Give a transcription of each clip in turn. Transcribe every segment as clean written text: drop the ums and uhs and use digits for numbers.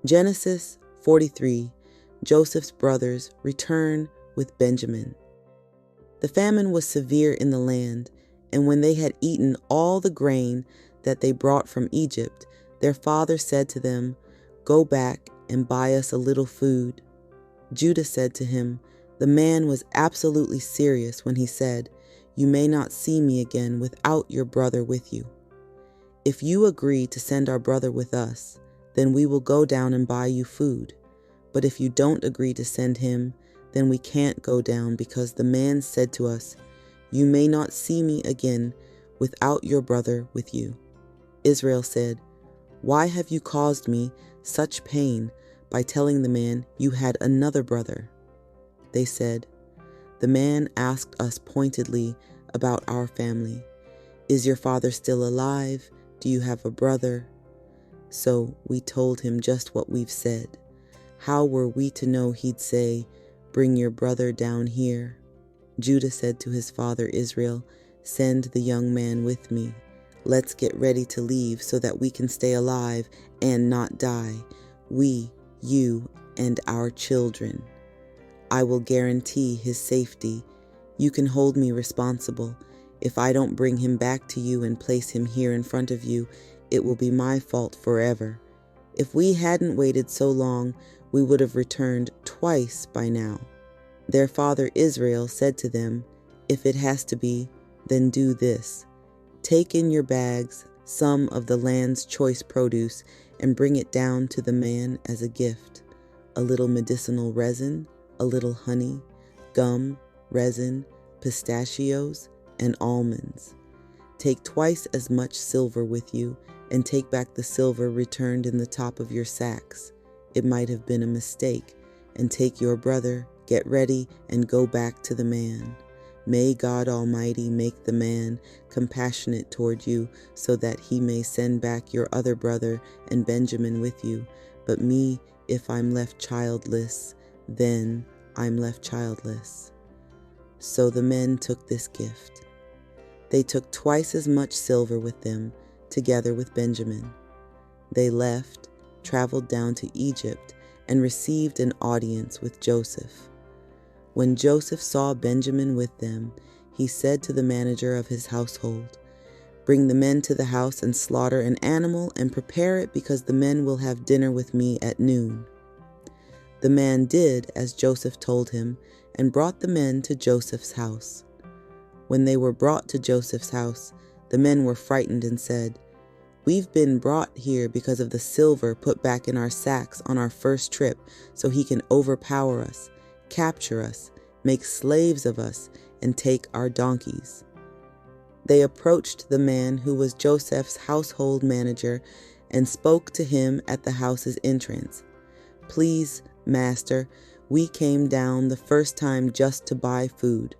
Genesis 43. Joseph's brothers return with Benjamin. The famine was severe in the land, and when they had eaten all the grain that they brought from Egypt, their father said to them, "Go back and buy us a little food." Judah said to him, "The man was absolutely serious when he said, 'You may not see me again without your brother with you.' If you agree to send our brother with us, then we will go down and buy you food. But if you don't agree to send him, then we can't go down, because the man said to us, 'You may not see me again without your brother with you.'" Israel said, "Why have you caused me such pain by telling the man you had another brother?" They said, "The man asked us pointedly about our family. 'Is your father still alive? Do you have a brother?' So we told him just what we've said. How were we to know he'd say, 'Bring your brother down here'?" Judah said to his father Israel, "Send the young man with me. Let's get ready to leave so that we can stay alive and not die, we, you, and our children. I will guarantee his safety. You can hold me responsible. If I don't bring him back to you and place him here in front of you, it will be my fault forever. If we hadn't waited so long, we would have returned twice by now." Their father Israel said to them, "If it has to be, then do this. Take in your bags some of the land's choice produce and bring it down to the man as a gift: a little medicinal resin, a little honey, gum, resin, pistachios, and almonds. Take twice as much silver with you, and take back the silver returned in the top of your sacks. It might have been a mistake. And take your brother, get ready, and go back to the man. May God Almighty make the man compassionate toward you, so that he may send back your other brother and Benjamin with you. But me, if I'm left childless, then I'm left childless." So the men took this gift. They took twice as much silver with them, together with Benjamin. They left, traveled down to Egypt, and received an audience with Joseph. When Joseph saw Benjamin with them, he said to the manager of his household, "Bring the men to the house and slaughter an animal and prepare it, because the men will have dinner with me at noon." The man did as Joseph told him and brought the men to Joseph's house. When they were brought to Joseph's house, the men were frightened and said, "We've been brought here because of the silver put back in our sacks on our first trip, so he can overpower us, capture us, make slaves of us, and take our donkeys." They approached the man who was Joseph's household manager and spoke to him at the house's entrance. "Please, master, we came down the first time just to buy food.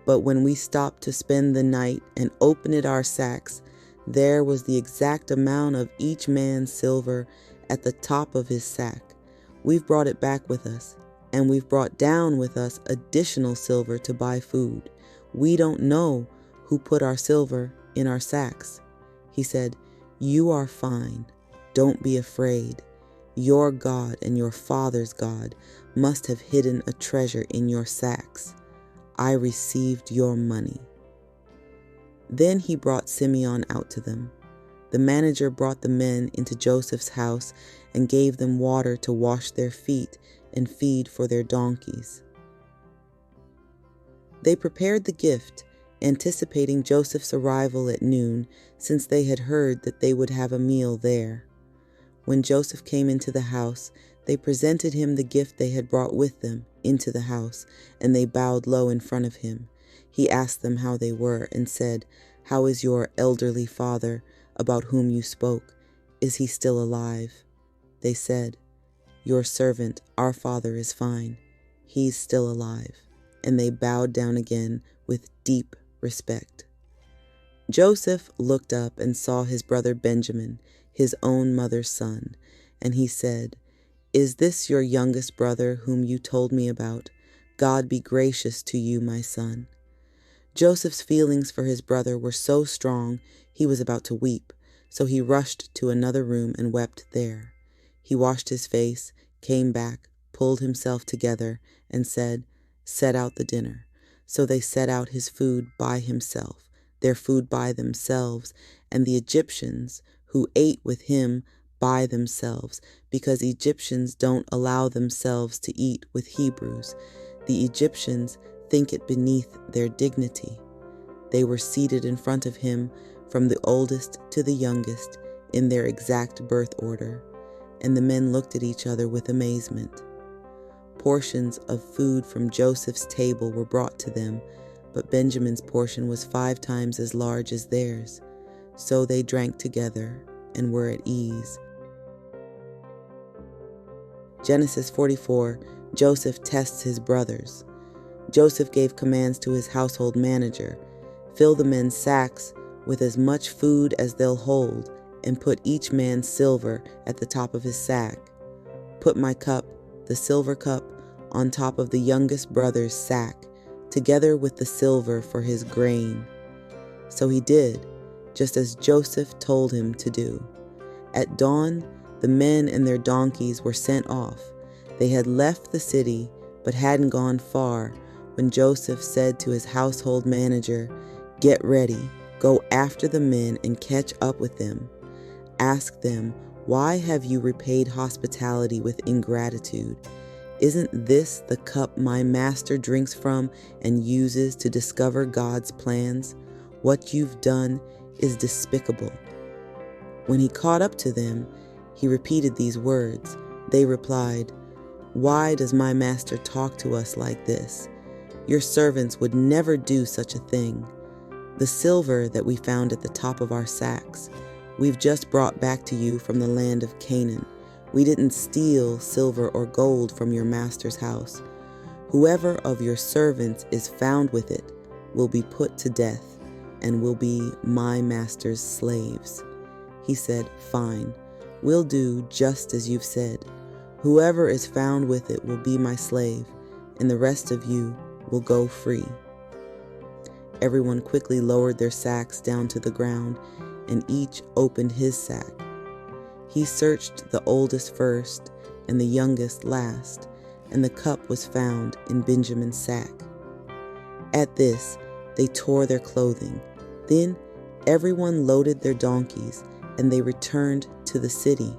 But when we stopped to spend the night and opened our sacks, there was the exact amount of each man's silver at the top of his sack. We've brought it back with us, and we've brought down with us additional silver to buy food. We don't know who put our silver in our sacks." He said, "You are fine. Don't be afraid. Your God and your father's God must have hidden a treasure in your sacks. I received your money." Then he brought Simeon out to them. The manager brought the men into Joseph's house and gave them water to wash their feet and feed for their donkeys. They prepared the gift, anticipating Joseph's arrival at noon, since they had heard that they would have a meal there. When Joseph came into the house, they presented him the gift they had brought with them into the house, and they bowed low in front of him. He asked them how they were and said, "How is your elderly father, about whom you spoke? Is he still alive?" They said, "Your servant, our father, is fine. He's still alive." And they bowed down again with deep respect. Joseph looked up and saw his brother Benjamin, his own mother's son, and he said, "Is this your youngest brother whom you told me about? God be gracious to you, my son." Joseph's feelings for his brother were so strong he was about to weep, so he rushed to another room and wept there. He washed his face, came back, pulled himself together, and said, "Set out the dinner." So they set out his food by himself, their food by themselves, and the Egyptians who ate with him by themselves, because Egyptians don't allow themselves to eat with Hebrews. The Egyptians think it beneath their dignity. They were seated in front of him from the oldest to the youngest in their exact birth order, and the men looked at each other with amazement. Portions of food from Joseph's table were brought to them, but Benjamin's portion was 5 times as large as theirs. So they drank together and were at ease. Genesis 44, Joseph tests his brothers. Joseph gave commands to his household manager, "Fill the men's sacks with as much food as they'll hold, and put each man's silver at the top of his sack. Put my cup, the silver cup, on top of the youngest brother's sack, together with the silver for his grain." So he did, just as Joseph told him to do. At dawn, the men and their donkeys were sent off. They had left the city, but hadn't gone far, when Joseph said to his household manager, "Get ready, go after the men and catch up with them. Ask them, 'Why have you repaid hospitality with ingratitude? Isn't this the cup my master drinks from and uses to discover God's plans? What you've done is despicable.'" When he caught up to them, he repeated these words. They replied, "Why does my master talk to us like this? Your servants would never do such a thing. The silver that we found at the top of our sacks, we've just brought back to you from the land of Canaan. We didn't steal silver or gold from your master's house. Whoever of your servants is found with it will be put to death and will be my master's slaves." He said, "Fine, we'll do just as you've said. Whoever is found with it will be my slave, and the rest of you will go free." Everyone quickly lowered their sacks down to the ground, and each opened his sack. He searched the oldest first and the youngest last, and the cup was found in Benjamin's sack. At this, they tore their clothing. Then everyone loaded their donkeys, and they returned to the city.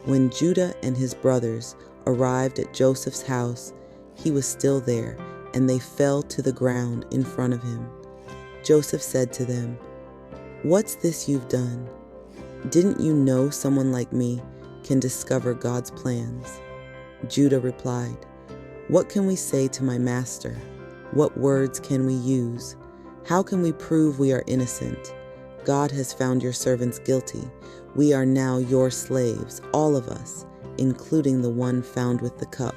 When Judah and his brothers arrived at Joseph's house, he was still there, and they fell to the ground in front of him. Joseph said to them, "What's this you've done? Didn't you know someone like me can discover God's plans?" Judah replied, "What can we say to my master? What words can we use? How can we prove we are innocent? God has found your servants guilty. We are now your slaves, all of us, including the one found with the cup."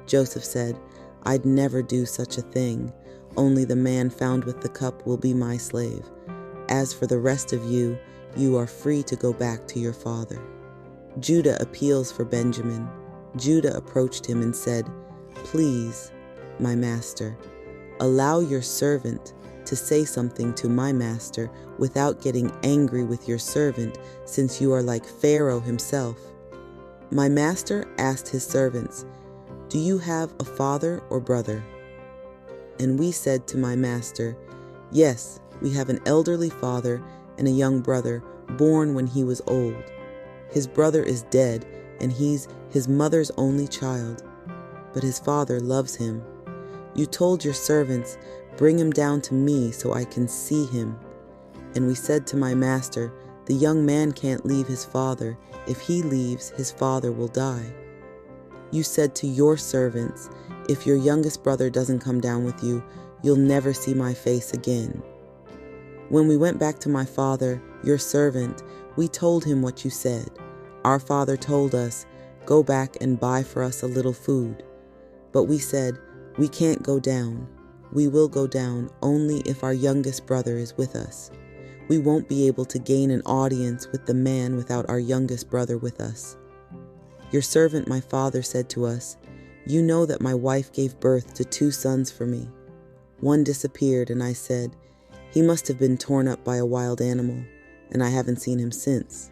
Joseph said, "I'd never do such a thing. Only the man found with the cup will be my slave. As for the rest of you, you are free to go back to your father." Judah appeals for Benjamin. Judah approached him and said, "Please, my master, allow your servant to say something to my master without getting angry with your servant, since you are like Pharaoh himself." My master asked his servants, "Do you have a father or brother?" And we said to my master, "Yes, we have an elderly father and a young brother born when he was old. His brother is dead, and he's his mother's only child, but his father loves him. You told your servants, 'Bring him down to me so I can see him.' And we said to my master, 'The young man can't leave his father. If he leaves, his father will die.' You said to your servants, 'If your youngest brother doesn't come down with you, you'll never see my face again.' When we went back to my father, your servant, we told him what you said. Our father told us, 'Go back and buy for us a little food.' But we said, 'We can't go down. We will go down only if our youngest brother is with us. We won't be able to gain an audience with the man without our youngest brother with us.' Your servant, my father, said to us, 'You know that my wife gave birth to 2 sons for me. One disappeared, and I said, he must have been torn up by a wild animal, and I haven't seen him since.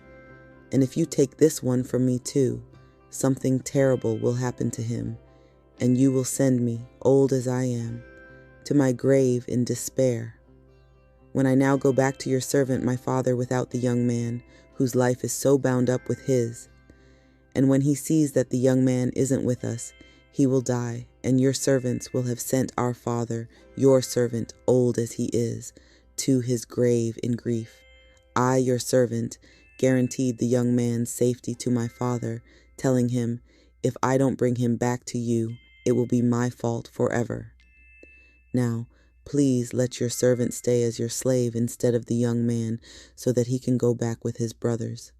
And if you take this one from me too, something terrible will happen to him, and you will send me, old as I am, to my grave in despair. When I now go back to your servant, my father, without the young man, whose life is so bound up with his, and when he sees that the young man isn't with us, he will die, and your servants will have sent our father, your servant, old as he is, to his grave in grief. I, your servant, guaranteed the young man's safety to my father, telling him, if I don't bring him back to you, it will be my fault forever. Now, please let your servant stay as your slave instead of the young man, so that he can go back with his brothers.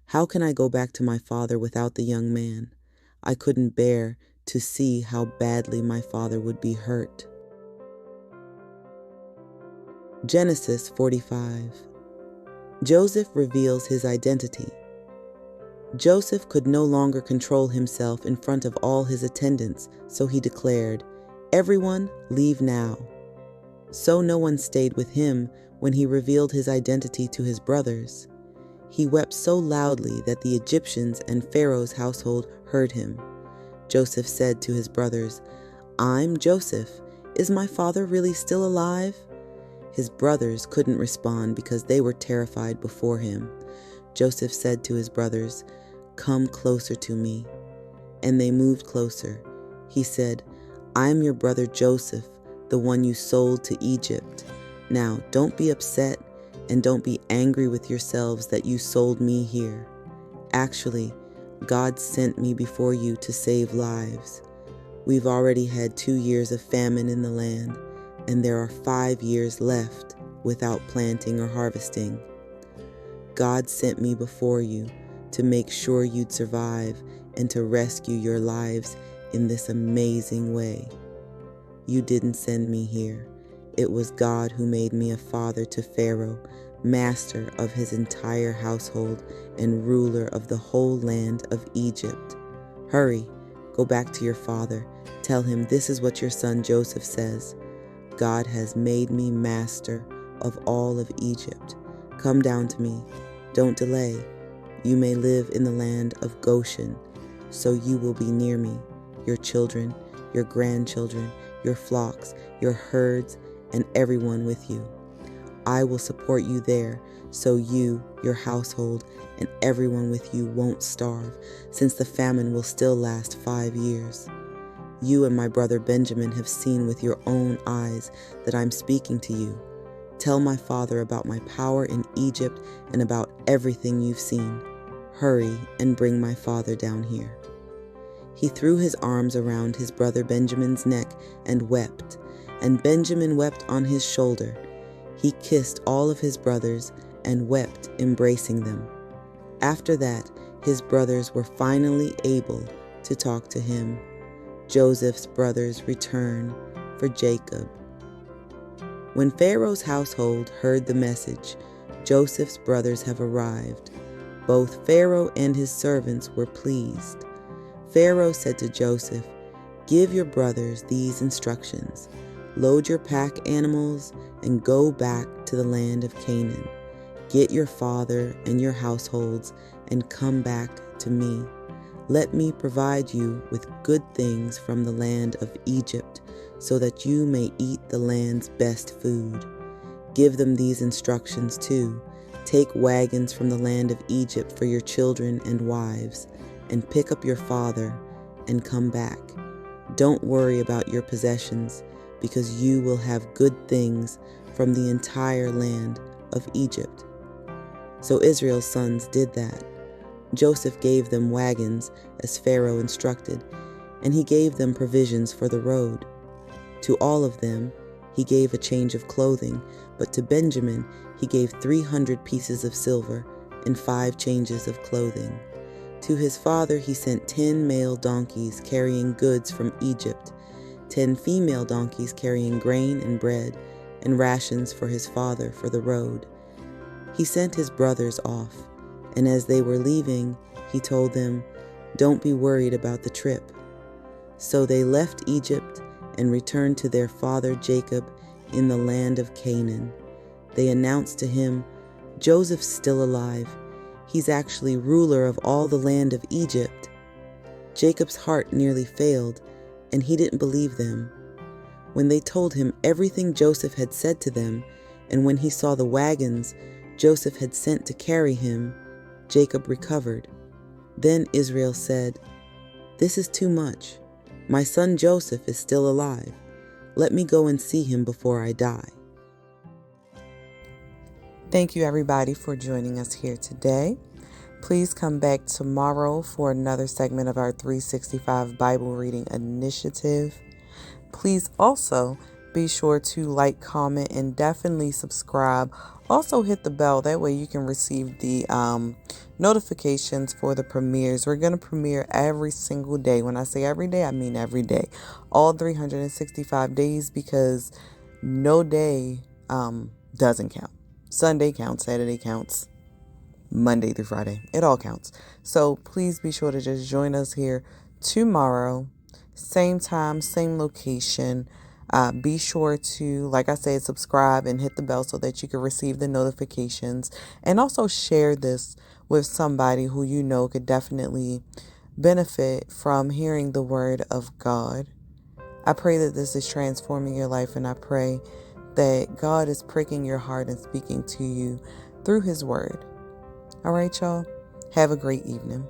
How can I go back to my father without the young man? I couldn't bear to see how badly my father would be hurt. Genesis 45. Joseph reveals his identity. Joseph could no longer control himself in front of all his attendants, so he declared, "Everyone, leave now." So no one stayed with him when he revealed his identity to his brothers. He wept so loudly that the Egyptians and Pharaoh's household heard him. Joseph said to his brothers, "I'm Joseph. Is my father really still alive?" His brothers couldn't respond because they were terrified before him. Joseph said to his brothers, "Come closer to me." And they moved closer. He said, "I am your brother Joseph, the one you sold to Egypt. Now don't be upset and don't be angry with yourselves that you sold me here. Actually, God sent me before you to save lives. We've already had 2 years of famine in the land, and there are 5 years left without planting or harvesting. God sent me before you to make sure you'd survive and to rescue your lives in this amazing way. You didn't send me here. It was God who made me a father to Pharaoh, master of his entire household and ruler of the whole land of Egypt. Hurry, go back to your father. Tell him this is what your son Joseph says. God has made me master of all of Egypt. Come down to me. Don't delay. You may live in the land of Goshen, so you will be near me, your children, your grandchildren, your flocks, your herds, and everyone with you. I will support you there, so you, your household, and everyone with you won't starve, since the famine will still last 5 years. You and my brother Benjamin have seen with your own eyes that I'm speaking to you. Tell my father about my power in Egypt and about everything you've seen. Hurry and bring my father down here." He threw his arms around his brother Benjamin's neck and wept, and Benjamin wept on his shoulder. He kissed all of his brothers and wept, embracing them. After that, his brothers were finally able to talk to him. Joseph's brothers return for Jacob. When Pharaoh's household heard the message, "Joseph's brothers have arrived," both Pharaoh and his servants were pleased. Pharaoh said to Joseph, "Give your brothers these instructions. Load your pack animals and go back to the land of Canaan. Get your father and your households and come back to me. Let me provide you with good things from the land of Egypt, so that you may eat the land's best food." Give them these instructions too. Take wagons from the land of Egypt for your children and wives, and pick up your father and come back. Don't worry about your possessions, because you will have good things from the entire land of Egypt. So Israel's sons did that. Joseph gave them wagons as Pharaoh instructed, and he gave them provisions for the road. To all of them he gave a change of clothing, but to Benjamin he gave 300 pieces of silver and 5 changes of clothing. To his father he sent 10 male donkeys carrying goods from Egypt, 10 female donkeys carrying grain and bread, and rations for his father for the road. He sent his brothers off, and as they were leaving, he told them, "Don't be worried about the trip." So they left Egypt and returned to their father Jacob in the land of Canaan. They announced to him, "Joseph's still alive. He's actually ruler of all the land of Egypt. Jacob's heart nearly failed, and he didn't believe them. When they told him everything Joseph had said to them, and when he saw the wagons Joseph had sent to carry him, Jacob recovered. Then Israel said, "This is too much. My son Joseph is still alive. Let me go and see him before I die." Thank you, everybody, for joining us here today. Please come back tomorrow for another segment of our 365 Bible Reading Initiative. Please also be sure to like, comment, and definitely subscribe. Also hit the bell. That way you can receive the notifications for the premieres. We're going to premiere every single day. When I say every day, I mean every day. All 365 days, because no day doesn't count. Sunday counts, Saturday counts, Monday through Friday. It all counts. So please be sure to just join us here tomorrow. Same time, same location. Be sure to, like I said, subscribe and hit the bell so that you can receive the notifications. And also share this with somebody who you know could definitely benefit from hearing the word of God. I pray that this is transforming your life, and I pray that God is pricking your heart and speaking to you through his word. All right, y'all. Have a great evening.